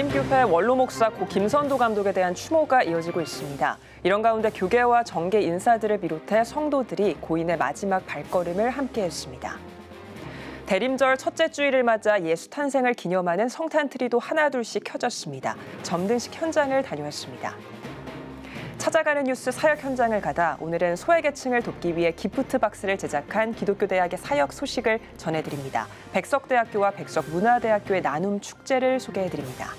광림교회 원로 목사 고 김선도 감독에 대한 추모가 이어지고 있습니다. 이런 가운데 교계와 정계 인사들을 비롯해 성도들이 고인의 마지막 발걸음을 함께했습니다. 대림절 첫째 주일을 맞아 예수 탄생을 기념하는 성탄트리도 하나둘씩 켜졌습니다. 점등식 현장을 다녀왔습니다. 찾아가는 뉴스 사역 현장을 가다 오늘은 소외계층을 돕기 위해 기프트 박스를 제작한 기독교대학의 사역 소식을 전해드립니다. 백석대학교와 백석문화대학교의 나눔 축제를 소개해드립니다.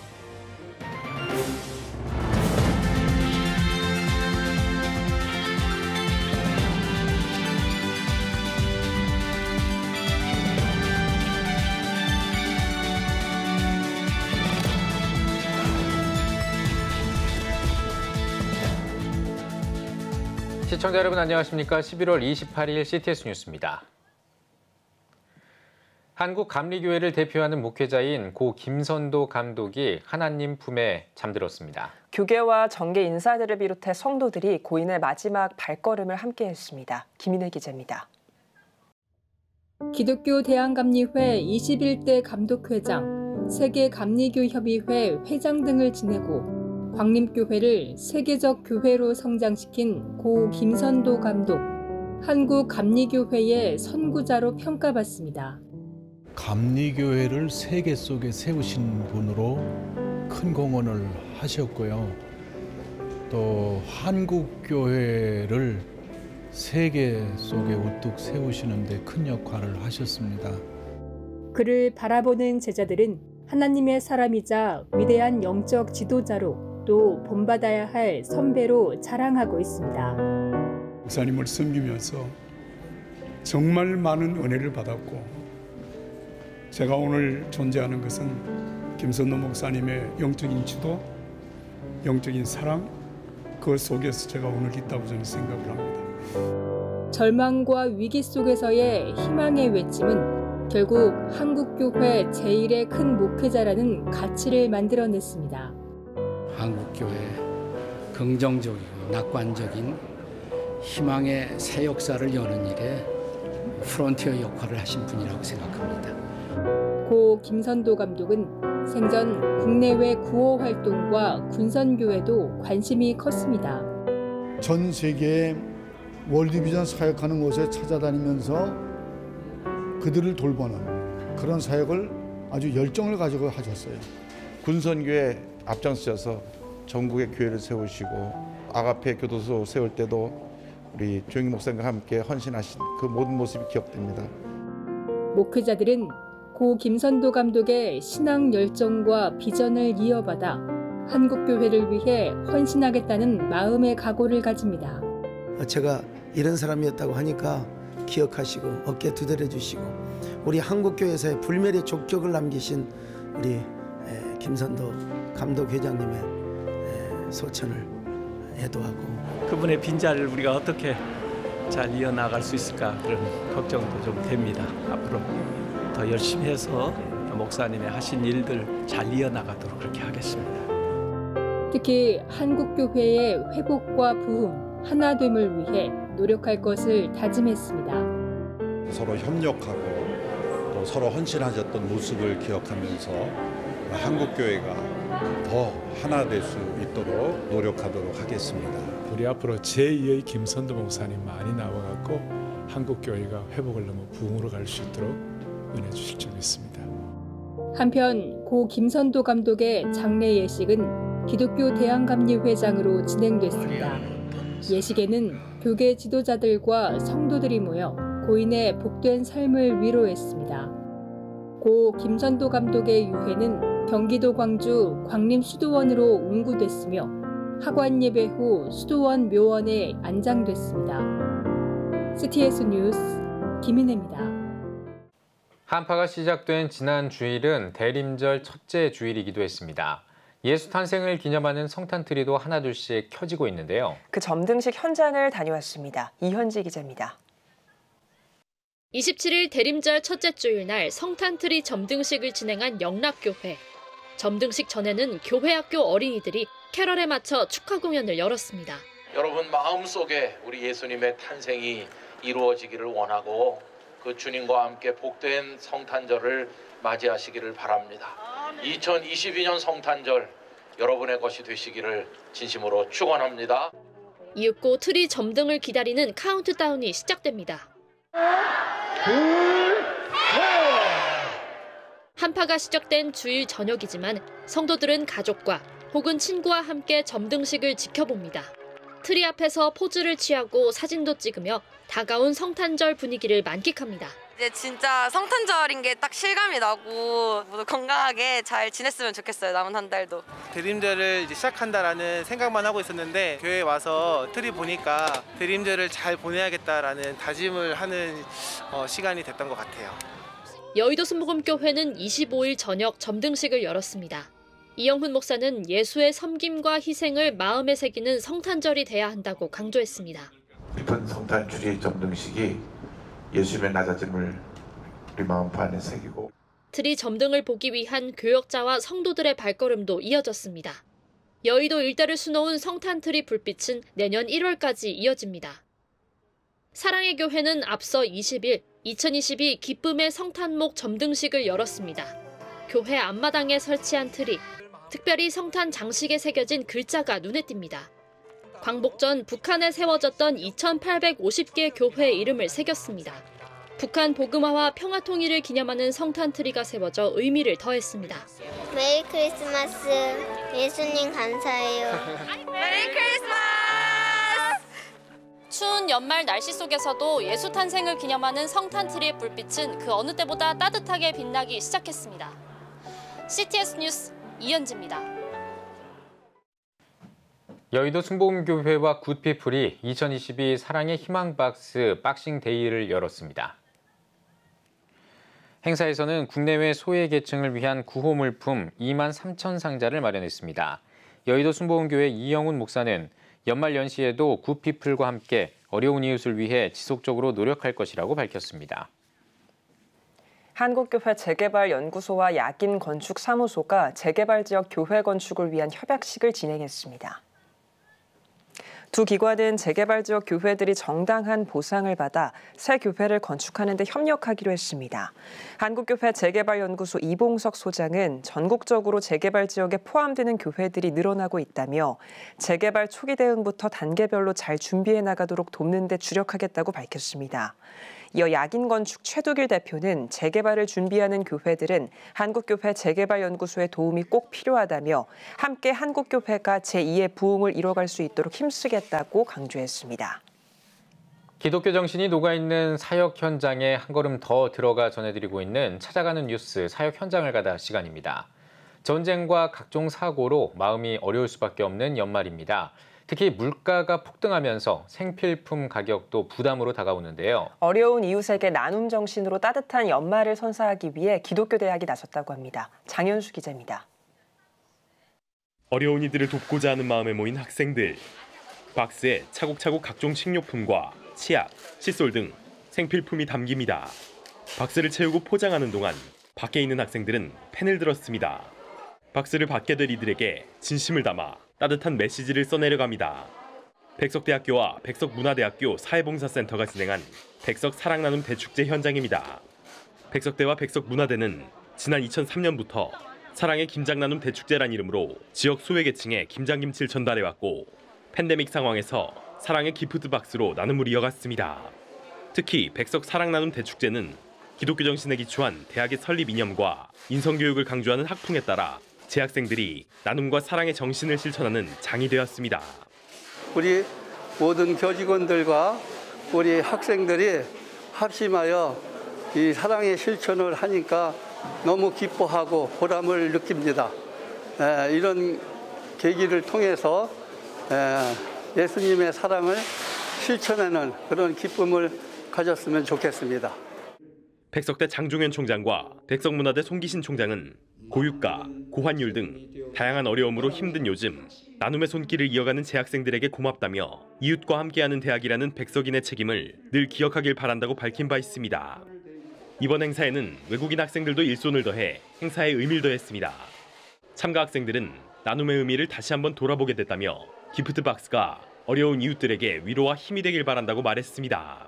시청자 여러분 안녕하십니까? 11월 28일 CTS 뉴스입니다. 한국감리교회를 대표하는 목회자인 고 김선도 감독이 하나님 품에 잠들었습니다. 교계와 정계 인사들을 비롯해 성도들이 고인의 마지막 발걸음을 함께했습니다. 김인혜 기자입니다. 기독교 대한감리회 21대 감독회장, 세계감리교협의회 회장 등을 지내고 광림교회를 세계적 교회로 성장시킨 고 김선도 감독, 한국감리교회의 선구자로 평가받습니다. 감리교회를 세계 속에 세우신 분으로 큰 공헌을 하셨고요. 또 한국교회를 세계 속에 우뚝 세우시는 데 큰 역할을 하셨습니다. 그를 바라보는 제자들은 하나님의 사람이자 위대한 영적 지도자로 또 본받아야 할 선배로 자랑하고 있습니다. 목사님을 섬기면서 정말 많은 은혜를 받았고 제가 오늘 존재하는 것은 김선도 목사님의 영적인 지도, 영적인 사랑, 그 속에서 제가 오늘 있다고 저는 생각을 합니다. 절망과 위기 속에서의 희망의 외침은 결국 한국교회 제1의 큰 목회자라는 가치를 만들어냈습니다. 한국교회 긍정적이고 낙관적인 희망의 새 역사를 여는 일에 프론티어 역할을 하신 분이라고 생각합니다. 고 김선도 감독은 생전 국내외 구호 활동과 군선교회도 관심이 컸습니다. 전 세계에 월드비전 사역하는 곳에 찾아다니면서 그들을 돌보는 그런 사역을 아주 열정을 가지고 하셨어요. 군선교회 앞장서서 전국의 교회를 세우시고 아가페 교도소 세울 때도 우리 조영희 목사님과 함께 헌신하신 그 모든 모습이 기억됩니다. 목회자들은 고 김선도 감독의 신앙 열정과 비전을 이어받아 한국교회를 위해 헌신하겠다는 마음의 각오를 가집니다. 제가 이런 사람이었다고 하니까 기억하시고 어깨 두드려 주시고 우리 한국교회에서의 불멸의 족적을 남기신 우리 김선도 감독 회장님의 소천을 애도하고 그분의 빈자리를 우리가 어떻게 잘 이어나갈 수 있을까 그런 걱정도 좀 됩니다. 앞으로 더 열심히 해서 목사님의 하신 일들 잘 이어나가도록 그렇게 하겠습니다. 특히 한국교회의 회복과 부흥, 하나됨을 위해 노력할 것을 다짐했습니다. 서로 협력하고 또 서로 헌신하셨던 모습을 기억하면서 한국교회가 더 하나 될 수 있도록 노력하도록 하겠습니다. 우리 앞으로 제2의 김선도 목사님 많이 나와갖고 한국교회가 회복을 넘어 부흥으로 갈 수 있도록 은혜 주실 줄 믿습니다. 한편 고 김선도 감독의 장례 예식은 기독교 대한감리회장으로 진행됐습니다. 예식에는 교계 지도자들과 성도들이 모여 고인의 복된 삶을 위로했습니다. 고 김선도 감독의 유해는 경기도 광주 광림수도원으로 운구됐으며 하관 예배 후 수도원 묘원에 안장됐습니다. CTS 뉴스 김인혜입니다. 한파가 시작된 지난 주일은 대림절 첫째 주일이기도 했습니다. 예수 탄생을 기념하는 성탄트리도 하나둘씩 켜지고 있는데요. 그 점등식 현장을 다녀왔습니다. 이현지 기자입니다. 27일 대림절 첫째 주일날 성탄트리 점등식을 진행한 영락교회. 점등식 전에는 교회학교 어린이들이 캐럴에 맞춰 축하 공연을 열었습니다. 여러분 마음속에 우리 예수님의 탄생이 이루어지기를 원하고 그 주님과 함께 복된 성탄절을 맞이하시기를 바랍니다. 2022년 성탄절 여러분의 것이 되시기를 진심으로 축원합니다. 이윽고 트리 점등을 기다리는 카운트다운이 시작됩니다. 한파가 시작된 주일 저녁이지만 성도들은 가족과 혹은 친구와 함께 점등식을 지켜봅니다. 트리 앞에서 포즈를 취하고 사진도 찍으며 다가온 성탄절 분위기를 만끽합니다. 이제 진짜 성탄절인 게 딱 실감이 나고 모두 건강하게 잘 지냈으면 좋겠어요. 남은 한 달도. 드림절을 이제 시작한다라는 생각만 하고 있었는데 교회에 와서 트리 보니까 드림절을 잘 보내야겠다라는 다짐을 하는 시간이 됐던 것 같아요. 여의도 순복음교회는 25일 저녁 점등식을 열었습니다. 이영훈 목사는 예수의 섬김과 희생을 마음에 새기는 성탄절이 돼야 한다고 강조했습니다. 이번 성탄주리 점등식이 예수님의 낮아짐을 우리 마음판 안에 새기고 트리 점등을 보기 위한 교역자와 성도들의 발걸음도 이어졌습니다. 여의도 일대를 수놓은 성탄트리 불빛은 내년 1월까지 이어집니다. 사랑의 교회는 앞서 20일 2022 기쁨의 성탄목 점등식을 열었습니다. 교회 앞마당에 설치한 트리, 특별히 성탄 장식에 새겨진 글자가 눈에 띕니다. 광복 전 북한에 세워졌던 2,850개 교회 이름을 새겼습니다. 북한 복음화와 평화 통일을 기념하는 성탄 트리가 세워져 의미를 더했습니다. 메리 크리스마스. 예수님 감사해요. 메리 크리스마스! 추운 연말 날씨 속에서도 예수 탄생을 기념하는 성탄 트리의 불빛은 그 어느 때보다 따뜻하게 빛나기 시작했습니다. CTS 뉴스 이현지입니다. 여의도 순복음교회와 굿피플이 2022 사랑의 희망박스 박싱 데이를 열었습니다. 행사에서는 국내외 소외계층을 위한 구호 물품 2만 3천 상자를 마련했습니다. 여의도 순복음교회 이영훈 목사는 연말 연시에도 굿피플과 함께 어려운 이웃을 위해 지속적으로 노력할 것이라고 밝혔습니다. 한국교회 재개발연구소와 야긴건축사무소가 재개발 지역 교회 건축을 위한 협약식을 진행했습니다. 두 기관은 재개발 지역 교회들이 정당한 보상을 받아 새 교회를 건축하는 데 협력하기로 했습니다. 한국교회 재개발연구소 이봉석 소장은 전국적으로 재개발 지역에 포함되는 교회들이 늘어나고 있다며 재개발 초기 대응부터 단계별로 잘 준비해 나가도록 돕는 데 주력하겠다고 밝혔습니다. 이어 야긴건축 최두길 대표는 재개발을 준비하는 교회들은 한국교회 재개발연구소의 도움이 꼭 필요하다며 함께 한국교회가 제2의 부흥을 이뤄갈 수 있도록 힘쓰겠다고 강조했습니다. 기독교 정신이 녹아있는 사역 현장에 한 걸음 더 들어가 전해드리고 있는 찾아가는 뉴스 사역 현장을 가다 시간입니다. 전쟁과 각종 사고로 마음이 어려울 수밖에 없는 연말입니다. 특히 물가가 폭등하면서 생필품 가격도 부담으로 다가오는데요. 어려운 이웃에게 나눔 정신으로 따뜻한 연말을 선사하기 위해 기독교 대학이 나섰다고 합니다. 장현수 기자입니다. 어려운 이들을 돕고자 하는 마음에 모인 학생들. 박스에 차곡차곡 각종 식료품과 치약, 칫솔 등 생필품이 담깁니다. 박스를 채우고 포장하는 동안 밖에 있는 학생들은 펜을 들었습니다. 박스를 받게 될 이들에게 진심을 담아 따뜻한 메시지를 써내려갑니다. 백석대학교와 백석문화대학교 사회봉사센터가 진행한 백석 사랑나눔 대축제 현장입니다. 백석대와 백석문화대는 지난 2003년부터 사랑의 김장나눔 대축제란 이름으로 지역 소외계층에 김장김치를 전달해왔고 팬데믹 상황에서 사랑의 기프트박스로 나눔을 이어갔습니다. 특히 백석 사랑나눔 대축제는 기독교 정신에 기초한 대학의 설립 이념과 인성교육을 강조하는 학풍에 따라 재학생들이 나눔과 사랑의 정신을 실천하는 장이 되었습니다. 우리 모든 교직원들과 우리 학생들이 합심하여 이 사랑의 실천을 하니까 너무 기뻐하고 보람을 느낍니다. 이런 계기를 통해서 예수님의 사랑을 실천하는 그런 기쁨을 가졌으면 좋겠습니다. 백석대 장종현 총장과 백석문화대 송기신 총장은 고유가, 고환율 등 다양한 어려움으로 힘든 요즘 나눔의 손길을 이어가는 재학생들에게 고맙다며 이웃과 함께하는 대학이라는 백석인의 책임을 늘 기억하길 바란다고 밝힌 바 있습니다. 이번 행사에는 외국인 학생들도 일손을 더해 행사에 의미를 더했습니다. 참가 학생들은 나눔의 의미를 다시 한번 돌아보게 됐다며 기프트박스가 어려운 이웃들에게 위로와 힘이 되길 바란다고 말했습니다.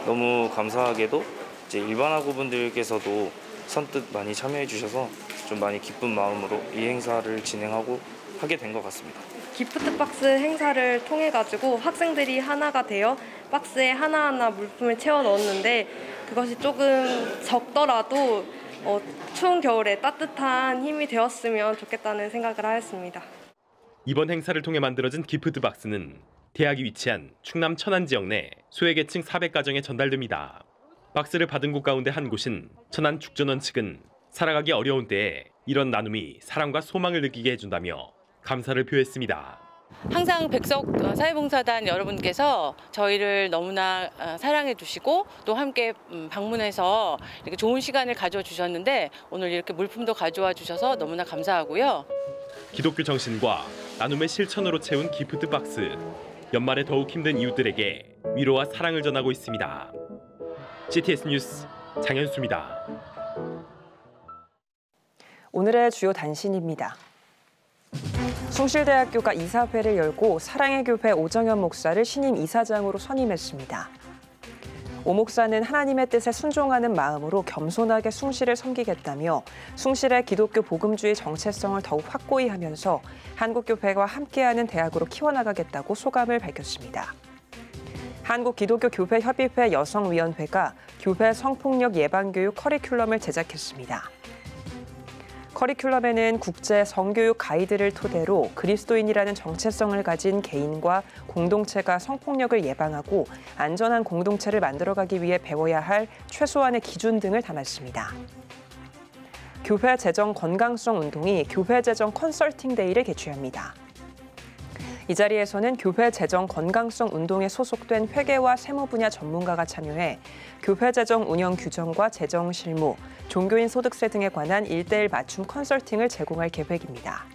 너무 감사하게도 이제 일반 학우분들께서도 선뜻 많이 참여해 주셔서 좀 많이 기쁜 마음으로 이 행사를 진행하고 하게 된 것 같습니다. 기프트 박스 행사를 통해 가지고 학생들이 하나가 되어 박스에 하나하나 물품을 채워 넣었는데 그것이 조금 적더라도 추운 겨울에 따뜻한 힘이 되었으면 좋겠다는 생각을 하였습니다. 이번 행사를 통해 만들어진 기프트 박스는 대학이 위치한 충남 천안 지역 내 소외계층 400가정에 전달됩니다. 박스를 받은 곳 가운데 한 곳인 천안 죽전원 측은 살아가기 어려운 때에 이런 나눔이 사랑과 소망을 느끼게 해준다며 감사를 표했습니다. 항상 백석 사회봉사단 여러분께서 저희를 너무나 사랑해 주시고 또 함께 방문해서 이렇게 좋은 시간을 가져주셨는데 오늘 이렇게 물품도 가져와 주셔서 너무나 감사하고요. 기독교 정신과 나눔의 실천으로 채운 기프트 박스. 연말에 더욱 힘든 이웃들에게 위로와 사랑을 전하고 있습니다. CTS 뉴스 장현수입니다. 오늘의 주요 단신입니다. 숭실대학교가 이사회를 열고 사랑의 교회 오정현 목사를 신임 이사장으로 선임했습니다. 오 목사는 하나님의 뜻에 순종하는 마음으로 겸손하게 숭실을 섬기겠다며 숭실의 기독교 복음주의 정체성을 더욱 확고히 하면서 한국교회와 함께하는 대학으로 키워나가겠다고 소감을 밝혔습니다. 한국기독교교회협의회 여성위원회가 교회 성폭력 예방교육 커리큘럼을 제작했습니다. 커리큘럼에는 국제 성교육 가이드를 토대로 그리스도인이라는 정체성을 가진 개인과 공동체가 성폭력을 예방하고 안전한 공동체를 만들어가기 위해 배워야 할 최소한의 기준 등을 담았습니다. 교회 재정 건강성 운동이 교회 재정 컨설팅 데이를 개최합니다. 이 자리에서는 교회 재정 건강성 운동에 소속된 회계와 세무 분야 전문가가 참여해 교회 재정 운영 규정과 재정 실무, 종교인 소득세 등에 관한 1:1 맞춤 컨설팅을 제공할 계획입니다.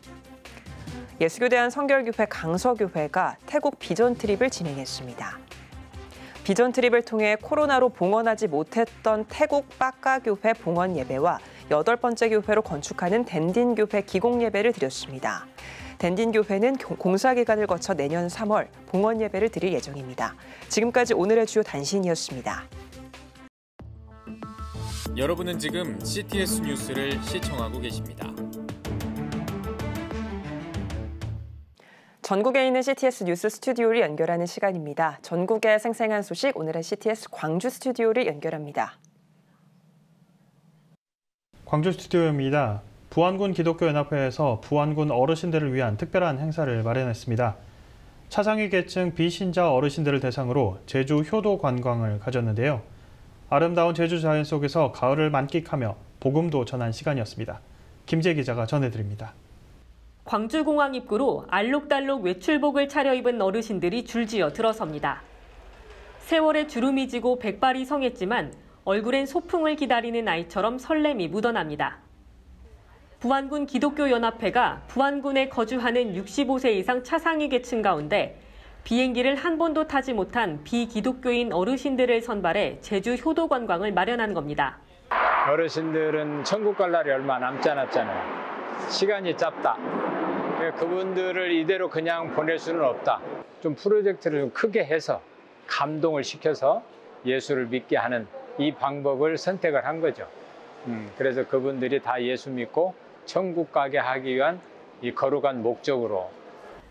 예수교대한 성결교회 강서교회가 태국 비전 트립을 진행했습니다. 비전 트립을 통해 코로나로 봉헌하지 못했던 태국 빠까교회 봉헌 예배와 8번째 교회로 건축하는 덴딘교회 기공 예배를 드렸습니다. 덴딘교회는 공사기간을 거쳐 내년 3월 봉헌 예배를 드릴 예정입니다. 지금까지 오늘의 주요 단신이었습니다. 여러분은 지금 CTS 뉴스를 시청하고 계십니다. 전국에 있는 CTS 뉴스 스튜디오를 연결하는 시간입니다. 전국의 생생한 소식, 오늘의 CTS 광주 스튜디오를 연결합니다. 광주 스튜디오입니다. 부안군 기독교연합회에서 부안군 어르신들을 위한 특별한 행사를 마련했습니다. 차상위 계층 비신자 어르신들을 대상으로 제주 효도 관광을 가졌는데요. 아름다운 제주 자연 속에서 가을을 만끽하며 복음도 전한 시간이었습니다. 김재 기자가 전해드립니다. 광주공항 입구로 알록달록 외출복을 차려입은 어르신들이 줄지어 들어섭니다. 세월의 주름이 지고 백발이 성했지만 얼굴엔 소풍을 기다리는 아이처럼 설렘이 묻어납니다. 부안군 기독교연합회가 부안군에 거주하는 65세 이상 차상위 계층 가운데 비행기를 한 번도 타지 못한 비기독교인 어르신들을 선발해 제주 효도 관광을 마련한 겁니다. 어르신들은 천국 갈 날이 얼마 남지 않았잖아요. 시간이 짧다. 그분들을 이대로 그냥 보낼 수는 없다. 좀 프로젝트를 좀 크게 해서 감동을 시켜서 예수를 믿게 하는 이 방법을 선택을 한 거죠. 그래서 그분들이 다 예수 믿고 천국 가게 하기 위한 이 거룩한 목적으로.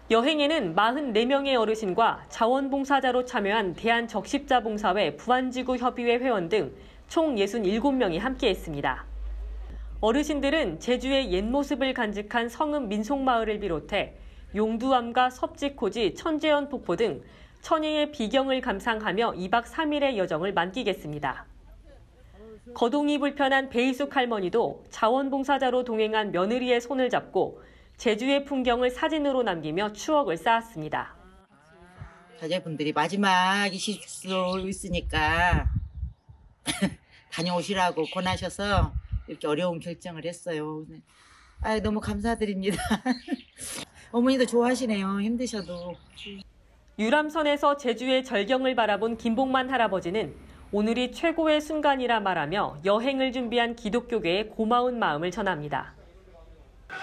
여행에는 44명의 어르신과 자원봉사자로 참여한 대한적십자봉사회 부안지구 협의회 회원 등 총 67명이 함께했습니다. 어르신들은 제주의 옛 모습을 간직한 성읍 민속마을을 비롯해 용두암과 섭지코지, 천재연 폭포 등 천혜의 비경을 감상하며 2박 3일의 여정을 만끽했습니다. 거동이 불편한 배이숙 할머니도 자원봉사자로 동행한 며느리의 손을 잡고 제주의 풍경을 사진으로 남기며 추억을 쌓았습니다. 자제분들이 마지막이실 수 있으니까 다녀오시라고 권하셔서 이렇게 어려운 결정을 했어요. 너무 감사드립니다. 어머니도 좋아하시네요. 힘드셔도. 유람선에서 제주의 절경을 바라본 김복만 할아버지는 오늘이 최고의 순간이라 말하며 여행을 준비한 기독교계에 고마운 마음을 전합니다.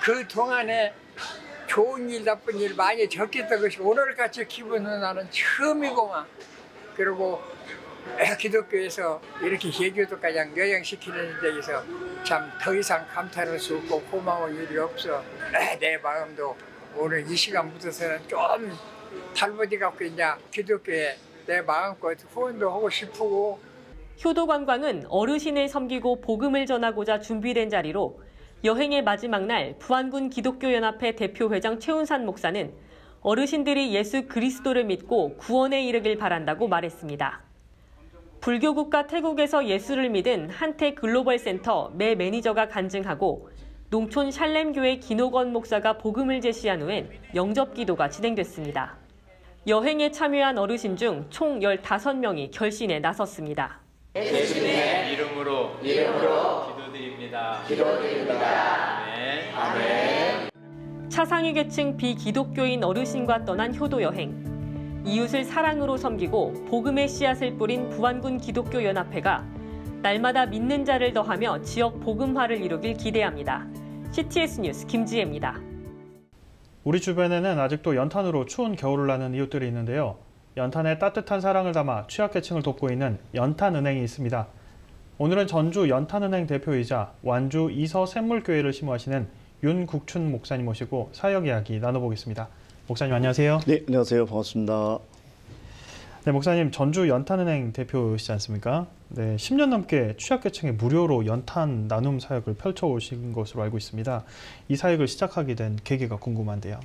그 동안에 좋은 일, 나쁜 일 많이 겪었던 것이 오늘같이 기분은 나는 처음이고만. 그리고 기독교에서 이렇게 해교도까지 여행시키는 데에서 참 더 이상 감탄할 수 없고 고마운 일이 없어. 내 마음도 오늘 이 시간부터서는 좀 달버지 갖고 있냐. 기독교에 내 마음껏 후원도 하고 싶고. 효도 관광은 어르신을 섬기고 복음을 전하고자 준비된 자리로 여행의 마지막 날 부안군 기독교연합회 대표회장 최운산 목사는 어르신들이 예수 그리스도를 믿고 구원에 이르길 바란다고 말했습니다. 불교 국가 태국에서 예수를 믿은 한태 글로벌 센터 매 매니저가 간증하고 농촌 샬렘교회 김호건 목사가 복음을 제시한 후엔 영접 기도가 진행됐습니다. 여행에 참여한 어르신 중 총 15명이 결신에 나섰습니다. 예수님의 이름으로 기도드립니다. 아멘. 아멘. 차상위 계층 비기독교인 어르신과 떠난 효도 여행. 이웃을 사랑으로 섬기고 복음의 씨앗을 뿌린 부안군 기독교연합회가 날마다 믿는 자를 더하며 지역 복음화를 이루길 기대합니다. CTS 뉴스 김지혜입니다. 우리 주변에는 아직도 연탄으로 추운 겨울을 나는 이웃들이 있는데요. 연탄에 따뜻한 사랑을 담아 취약계층을 돕고 있는 연탄은행이 있습니다. 오늘은 전주 연탄은행 대표이자 완주 이서샘물교회를 심호하시는 윤국춘 목사님 모시고 사역 이야기 나눠보겠습니다. 목사님 안녕하세요. 네, 안녕하세요. 반갑습니다. 네, 목사님 전주 연탄은행 대표시지 않습니까? 네, 10년 넘게 취약계층에 무료로 연탄 나눔 사역을 펼쳐오신 것으로 알고 있습니다. 이 사역을 시작하게 된 계기가 궁금한데요.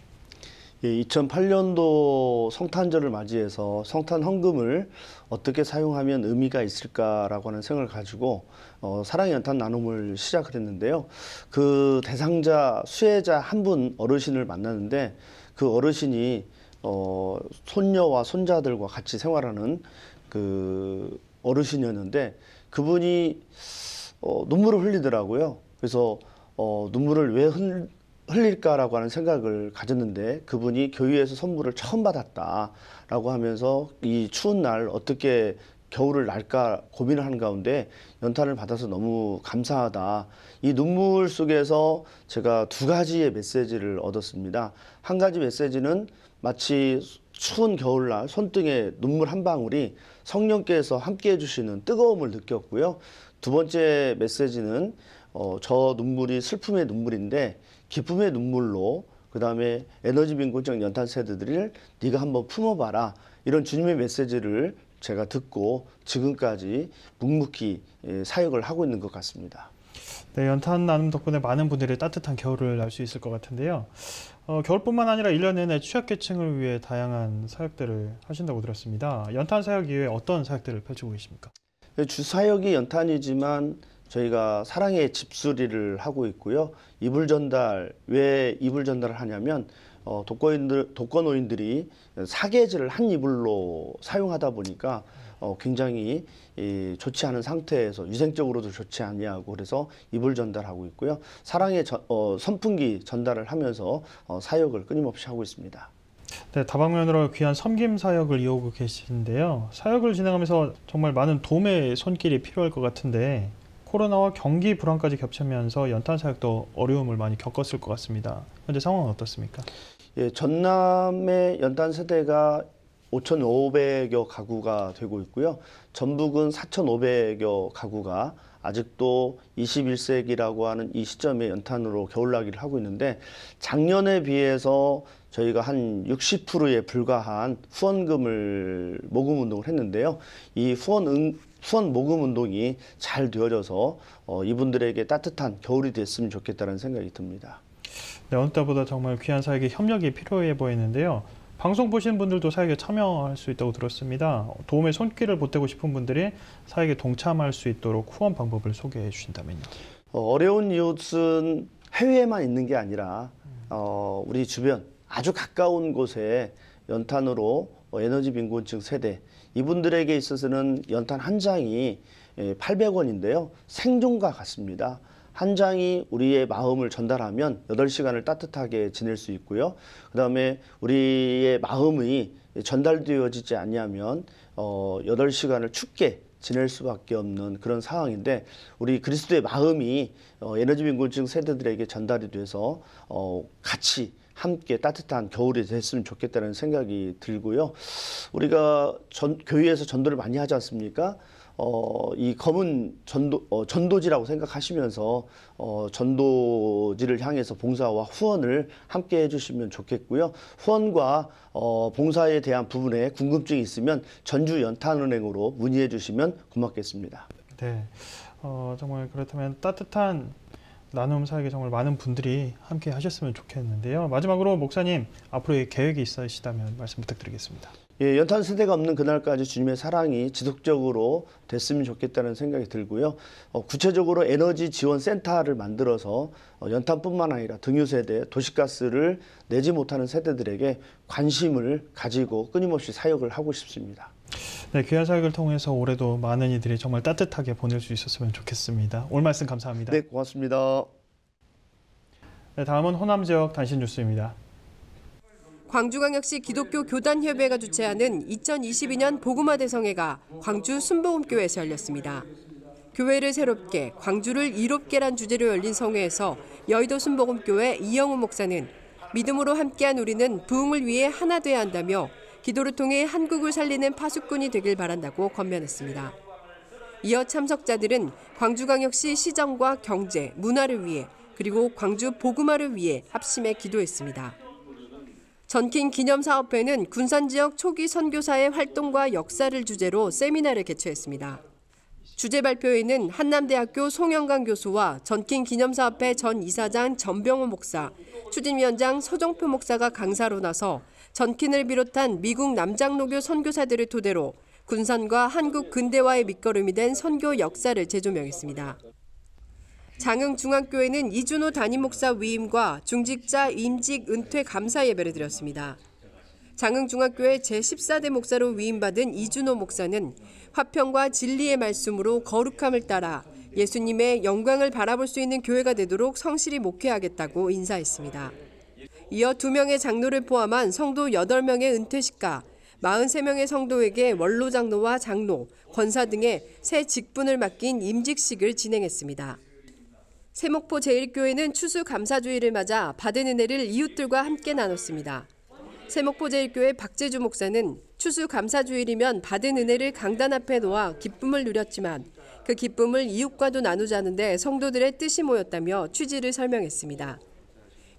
예, 2008년도 성탄절을 맞이해서 성탄 헌금을 어떻게 사용하면 의미가 있을까라고 하는 생각을 가지고 사랑의 연탄 나눔을 시작을 했는데요. 그 대상자, 수혜자 한 분 어르신을 만났는데 그 어르신이 손녀와 손자들과 같이 생활하는 그 어르신이었는데 그분이 눈물을 흘리더라고요. 그래서 눈물을 왜 흘릴까라고 하는 생각을 가졌는데 그분이 교회에서 선물을 처음 받았다라고 하면서 이 추운 날 어떻게 겨울을 날까 고민을 하는 가운데 연탄을 받아서 너무 감사하다. 이 눈물 속에서 제가 두 가지의 메시지를 얻었습니다. 한 가지 메시지는 마치 추운 겨울날 손등에 눈물 한 방울이 성령께서 함께 해주시는 뜨거움을 느꼈고요. 두 번째 메시지는 저 눈물이 슬픔의 눈물인데 기쁨의 눈물로 그 다음에 에너지 빈곤증 연탄 세대들을 네가 한번 품어봐라. 이런 주님의 메시지를 제가 듣고 지금까지 묵묵히 사역을 하고 있는 것 같습니다. 네, 연탄 나눔 덕분에 많은 분들이 따뜻한 겨울을 날 수 있을 것 같은데요. 겨울뿐만 아니라 1년 내내 취약계층을 위해 다양한 사역들을 하신다고 들었습니다. 연탄 사역 이외에 어떤 사역들을 펼치고 계십니까? 주 사역이 연탄이지만 저희가 사랑의 집수리를 하고 있고요. 이불 전달, 왜 이불 전달을 하냐면 독거노인들이 사계절을 한 이불로 사용하다 보니까 굉장히 좋지 않은 상태에서 위생적으로도 좋지 아니하고 그래서 이불 전달하고 있고요. 사랑의 선풍기 전달을 하면서 사역을 끊임없이 하고 있습니다. 네, 다방면으로 귀한 섬김 사역을 이어오고 계신데요. 사역을 진행하면서 정말 많은 도움의 손길이 필요할 것 같은데 코로나와 경기 불황까지 겹치면서 연탄 사역도 어려움을 많이 겪었을 것 같습니다. 현재 상황은 어떻습니까? 예, 전남의 연탄 세대가 5,500여 가구가 되고 있고요. 전북은 4,500여 가구가 아직도 21세기라고 하는 이 시점에 연탄으로 겨울나기를 하고 있는데 작년에 비해서 저희가 한 60%에 불과한 후원금을 모금 운동을 했는데요. 이 후원 모금 운동이 잘 되어져서 이분들에게 따뜻한 겨울이 됐으면 좋겠다는 생각이 듭니다. 네, 어느 때보다 정말 귀한 사역에 협력이 필요해 보이는데요. 방송 보시는 분들도 사역에 참여할 수 있다고 들었습니다. 도움의 손길을 보태고 싶은 분들이 사역에 동참할 수 있도록 후원 방법을 소개해 주신다면요. 어려운 이웃은 해외에만 있는 게 아니라 우리 주변 아주 가까운 곳에 연탄으로 에너지 빈곤층 세대 이분들에게 있어서는 연탄 한 장이 800원인데요. 생존과 같습니다. 한 장이 우리의 마음을 전달하면 8시간을 따뜻하게 지낼 수 있고요. 그 다음에 우리의 마음이 전달되어지지 않으면 8시간을 춥게 지낼 수밖에 없는 그런 상황인데 우리 그리스도의 마음이 에너지 빈곤층 세대들에게 전달이 돼서 같이 함께 따뜻한 겨울이 됐으면 좋겠다는 생각이 들고요. 우리가 교회에서 전도를 많이 하지 않습니까? 이 검은 전도지라고 생각하시면서 전도지를 향해서 봉사와 후원을 함께 해주시면 좋겠고요. 후원과 봉사에 대한 부분에 궁금증이 있으면 전주연탄은행으로 문의해 주시면 고맙겠습니다. 네, 정말 그렇다면 따뜻한 나눔 사역에 정말 많은 분들이 함께 하셨으면 좋겠는데요. 마지막으로 목사님, 앞으로의 계획이 있으시다면 말씀 부탁드리겠습니다. 예, 연탄 세대가 없는 그날까지 주님의 사랑이 지속적으로 됐으면 좋겠다는 생각이 들고요. 구체적으로 에너지 지원 센터를 만들어서 연탄뿐만 아니라 등유세대, 도시가스를 내지 못하는 세대들에게 관심을 가지고 끊임없이 사역을 하고 싶습니다. 네, 귀한 사역을 통해서 올해도 많은 이들이 정말 따뜻하게 보낼 수 있었으면 좋겠습니다. 오늘 말씀 감사합니다. 네, 고맙습니다. 네, 다음은 호남 지역 단신 뉴스입니다. 광주광역시 기독교 교단협의회가 주최하는 2022년 복음화 대성회가 광주 순복음교회에서 열렸습니다. 교회를 새롭게, 광주를 이롭게란 주제로 열린 성회에서 여의도 순복음교회 이영우 목사는 믿음으로 함께한 우리는 부흥을 위해 하나 돼야 한다며 기도를 통해 한국을 살리는 파수꾼이 되길 바란다고 권면했습니다. 이어 참석자들은 광주광역시 시정과 경제, 문화를 위해 그리고 광주 복음화를 위해 합심해 기도했습니다. 전킨 기념사업회는 군산지역 초기 선교사의 활동과 역사를 주제로 세미나를 개최했습니다. 주제 발표회는 한남대학교 송영강 교수와 전킨 기념사업회 전 이사장 전병호 목사, 추진위원장 서정표 목사가 강사로 나서 전킨을 비롯한 미국 남장로교 선교사들을 토대로 군산과 한국 근대화의 밑거름이 된 선교 역사를 재조명했습니다. 장흥중앙교회는 이준호 담임목사 위임과 중직자 임직 은퇴 감사 예배를 드렸습니다. 장흥중앙교회 제14대 목사로 위임받은 이준호 목사는 화평과 진리의 말씀으로 거룩함을 따라 예수님의 영광을 바라볼 수 있는 교회가 되도록 성실히 목회하겠다고 인사했습니다. 이어 2명의 장로를 포함한 성도 8명의 은퇴식과 43명의 성도에게 원로장로와 장로, 권사 등의 새 직분을 맡긴 임직식을 진행했습니다. 세목포 제1교회는 추수감사주의를 맞아 받은 은혜를 이웃들과 함께 나눴습니다. 세목포 제1교회 박재주 목사는 추수감사주일이면 받은 은혜를 강단 앞에 놓아 기쁨을 누렸지만 그 기쁨을 이웃과도 나누자는데 성도들의 뜻이 모였다며 취지를 설명했습니다.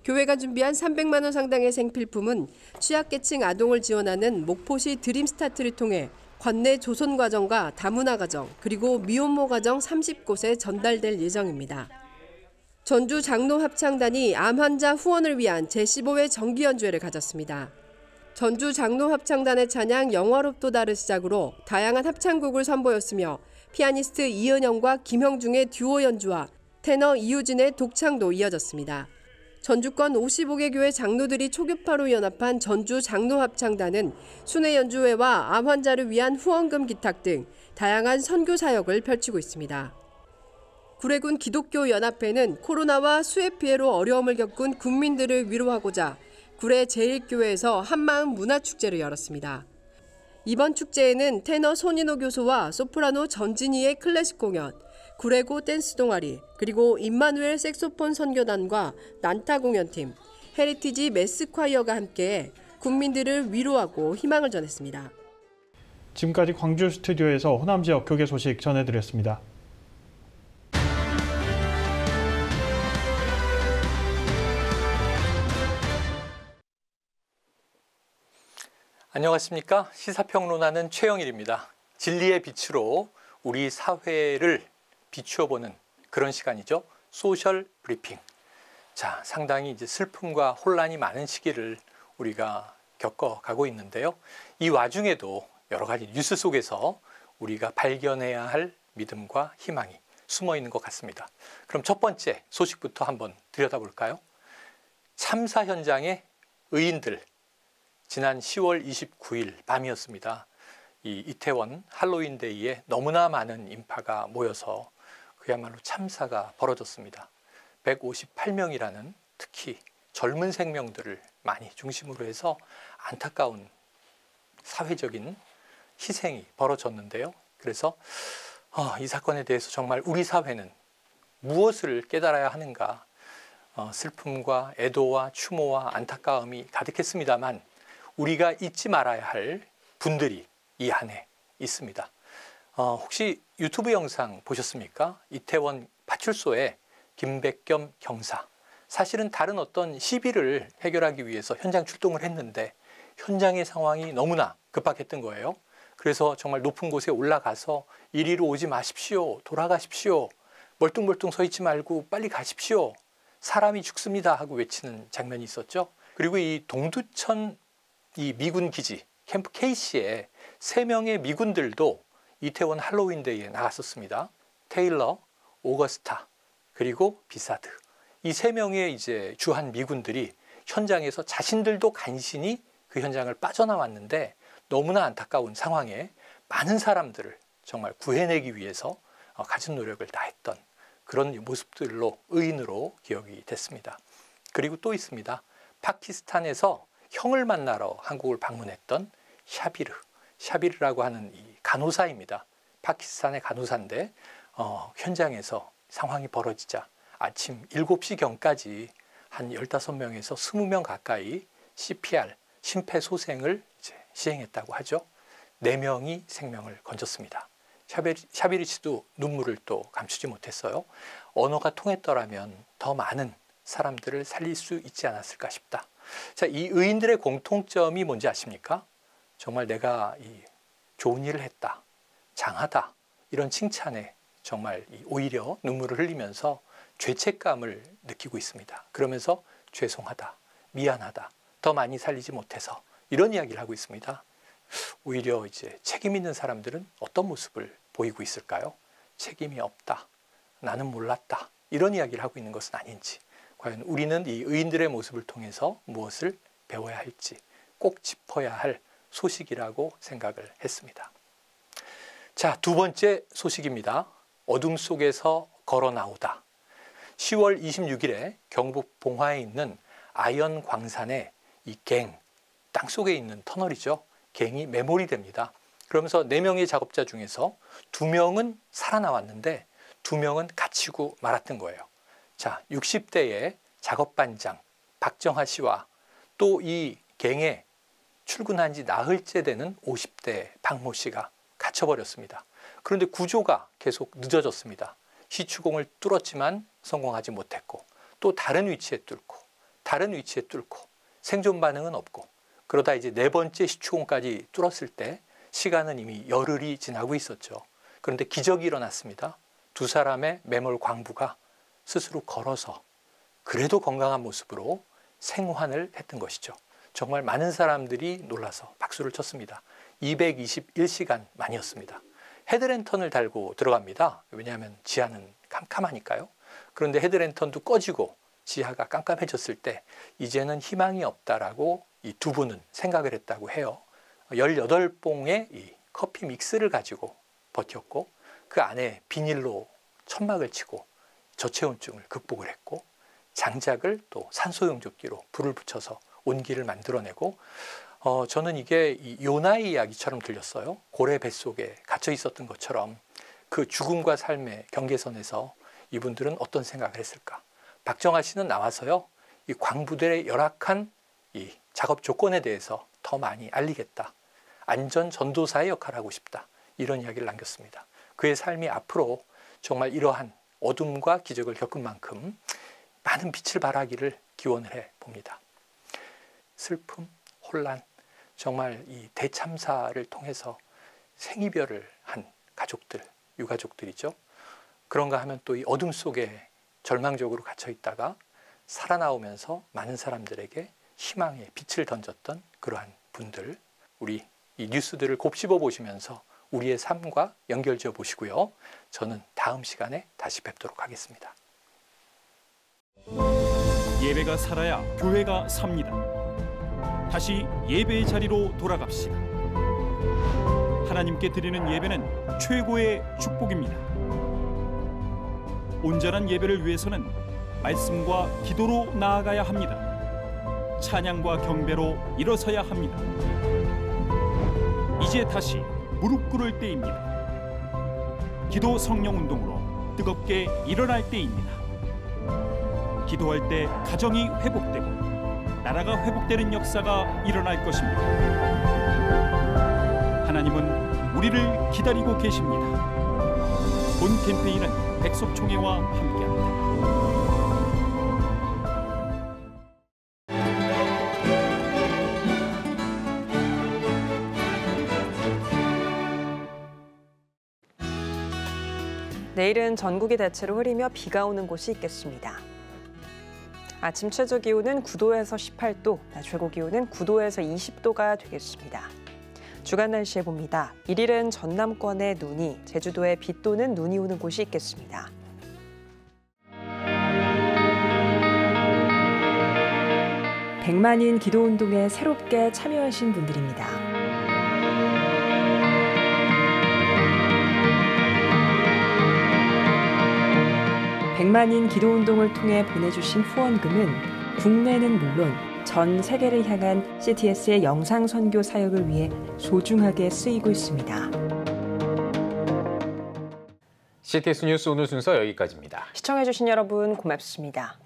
교회가 준비한 300만 원 상당의 생필품은 취약계층 아동을 지원하는 목포시 드림스타트를 통해 관내 조선과정과 다문화 가정 그리고 미혼모 가정 30곳에 전달될 예정입니다. 전주 장로합창단이 암 환자 후원을 위한 제15회 정기연주회를 가졌습니다. 전주 장로합창단의 찬양 영화롭도다를 시작으로 다양한 합창곡을 선보였으며 피아니스트 이은영과 김형중의 듀오 연주와 테너 이유진의 독창도 이어졌습니다. 전주권 55개 교회 장로들이 초교파로 연합한 전주 장로합창단은 순회 연주회와 암 환자를 위한 후원금 기탁 등 다양한 선교 사역을 펼치고 있습니다. 구례군 기독교연합회는 코로나와 수해 피해로 어려움을 겪은 국민들을 위로하고자 구례 제1교회에서 한마음 문화축제를 열었습니다. 이번 축제에는 테너 손인호 교수와 소프라노 전진희의 클래식 공연, 구례고 댄스 동아리, 그리고 임마누엘 색소폰 선교단과 난타 공연팀, 헤리티지 매스콰이어가 함께 국민들을 위로하고 희망을 전했습니다. 지금까지 광주 스튜디오에서 호남 지역 교계 소식 전해드렸습니다. 안녕하십니까? 시사평론하는 최영일입니다. 진리의 빛으로 우리 사회를 비추어보는 그런 시간이죠. 소셜 브리핑. 자, 상당히 이제 슬픔과 혼란이 많은 시기를 우리가 겪어가고 있는데요. 이 와중에도 여러 가지 뉴스 속에서 우리가 발견해야 할 믿음과 희망이 숨어 있는 것 같습니다. 그럼 첫 번째 소식부터 한번 들여다볼까요? 참사 현장의 의인들. 지난 10월 29일 밤이었습니다. 이 이태원 할로윈데이에 너무나 많은 인파가 모여서 그야말로 참사가 벌어졌습니다. 158명이라는 특히 젊은 생명들을 많이 중심으로 해서 안타까운 사회적인 희생이 벌어졌는데요. 그래서 이 사건에 대해서 정말 우리 사회는 무엇을 깨달아야 하는가, 슬픔과 애도와 추모와 안타까움이 가득했습니다만 우리가 잊지 말아야 할 분들이 이 안에 있습니다. 혹시 유튜브 영상 보셨습니까? 이태원 파출소의 김백겸 경사. 사실은 다른 어떤 시비를 해결하기 위해서 현장 출동을 했는데 현장의 상황이 너무나 급박했던 거예요. 그래서 정말 높은 곳에 올라가서 이리로 오지 마십시오. 돌아가십시오. 멀뚱멀뚱 서 있지 말고 빨리 가십시오. 사람이 죽습니다 하고 외치는 장면이 있었죠. 그리고 이 동두천 이 미군 기지 캠프 K시에 3명의 미군들도 이태원 할로윈데이에 나갔었습니다. 테일러, 오거스타, 그리고 비사드. 이 3명의 이제 주한 미군들이 현장에서 자신들도 간신히 그 현장을 빠져나왔는데 너무나 안타까운 상황에 많은 사람들을 정말 구해내기 위해서 가진 노력을 다했던 그런 모습들로 의인으로 기억이 됐습니다. 그리고 또 있습니다. 파키스탄에서 형을 만나러 한국을 방문했던 샤비르. 샤비르라고 하는 이 간호사입니다. 파키스탄의 간호사인데 현장에서 상황이 벌어지자 아침 7시경까지 한 15명에서 20명 가까이 CPR, 심폐소생을 이제 시행했다고 하죠. 4명이 생명을 건졌습니다. 샤비르 씨도 눈물을 또 감추지 못했어요. 언어가 통했더라면 더 많은 사람들을 살릴 수 있지 않았을까 싶다. 자, 이 의인들의 공통점이 뭔지 아십니까? 정말 내가 이 좋은 일을 했다, 장하다 이런 칭찬에 정말 오히려 눈물을 흘리면서 죄책감을 느끼고 있습니다. 그러면서 죄송하다, 미안하다, 더 많이 살리지 못해서 이런 이야기를 하고 있습니다. 오히려 이제 책임 있는 사람들은 어떤 모습을 보이고 있을까요? 책임이 없다, 나는 몰랐다 이런 이야기를 하고 있는 것은 아닌지, 과연 우리는 이 의인들의 모습을 통해서 무엇을 배워야 할지 꼭 짚어야 할 소식이라고 생각을 했습니다. 자, 2번째 소식입니다. 어둠 속에서 걸어 나오다. 10월 26일에 경북 봉화에 있는 아연 광산의 이 갱, 땅속에 있는 터널이죠. 갱이 매몰이 됩니다. 그러면서 4명의 작업자 중에서 2명은 살아나왔는데 2명은 갇히고 말았던 거예요. 자, 60대의 작업반장 박정하 씨와 또 이 갱에 출근한 지 나흘째 되는 50대 박모 씨가 갇혀버렸습니다. 그런데 구조가 계속 늦어졌습니다. 시추공을 뚫었지만 성공하지 못했고 또 다른 위치에 뚫고 생존 반응은 없고 그러다 이제 4번째 시추공까지 뚫었을 때 시간은 이미 열흘이 지나고 있었죠. 그런데 기적이 일어났습니다. 2 사람의 매몰 광부가 스스로 걸어서 그래도 건강한 모습으로 생還을 했던 것이죠. 정말 많은 사람들이 놀라서 박수를 쳤습니다. 221시간 만이었습니다. 헤드랜턴을 달고 들어갑니다. 왜냐하면 지하는 캄캄하니까요. 그런데 헤드랜턴도 꺼지고 지하가 깜깜해졌을 때 이제는 희망이 없다라고 이 2분은 생각을 했다고 해요. 18봉의 이 커피 믹스를 가지고 버텼고 그 안에 비닐로 천막을 치고 저체온증을 극복을 했고 장작을 또 산소용접기로 불을 붙여서 온기를 만들어내고 저는 이게 이 요나의 이야기처럼 들렸어요. 고래 뱃속에 갇혀 있었던 것처럼 그 죽음과 삶의 경계선에서 이분들은 어떤 생각을 했을까. 박정하 씨는 나와서요. 이 광부들의 열악한 이 작업 조건에 대해서 더 많이 알리겠다. 안전 전도사의 역할을 하고 싶다. 이런 이야기를 남겼습니다. 그의 삶이 앞으로 정말 이러한 어둠과 기적을 겪은 만큼 많은 빛을 발하기를 기원을 해 봅니다. 슬픔, 혼란, 정말 이 대참사를 통해서 생이별을 한 가족들, 유가족들이죠. 그런가 하면 또 이 어둠 속에 절망적으로 갇혀 있다가 살아나오면서 많은 사람들에게 희망의 빛을 던졌던 그러한 분들, 우리 이 뉴스들을 곱씹어 보시면서 우리의 삶과 연결지어 보시고요. 저는 다음 시간에 다시 뵙도록 하겠습니다. 예배가 살아야 교회가 삽니다. 다시 예배의 자리로 돌아갑시다. 하나님께 드리는 예배는 최고의 축복입니다. 온전한 예배를 위해서는 말씀과 기도로 나아가야 합니다. 찬양과 경배로 일어서야 합니다. 이제 다시 무릎 꿇을 때입니다. 기도 성령 운동으로 뜨겁게 일어날 때입니다. 기도할 때 가정이 회복되고 나라가 회복되는 역사가 일어날 것입니다. 하나님은 우리를 기다리고 계십니다. 본 캠페인은 백석총회와 함께합니다. 내일은 전국이 대체로 흐리며 비가 오는 곳이 있겠습니다. 아침 최저 기온은 9도에서 18도, 최고 기온은 9도에서 20도가 되겠습니다. 주간 날씨 해봅니다. 1일은 전남권에 눈이, 제주도에 비 또는 눈이 오는 곳이 있겠습니다. 백만인 기도운동에 새롭게 참여하신 분들입니다. 백만인 기도운동을 통해 보내주신 후원금은 국내는 물론 전 세계를 향한 CTS의 영상 선교 사역을 위해 소중하게 쓰이고 있습니다. CTS 뉴스 오늘 순서 여기까지입니다. 시청해주신 여러분 고맙습니다.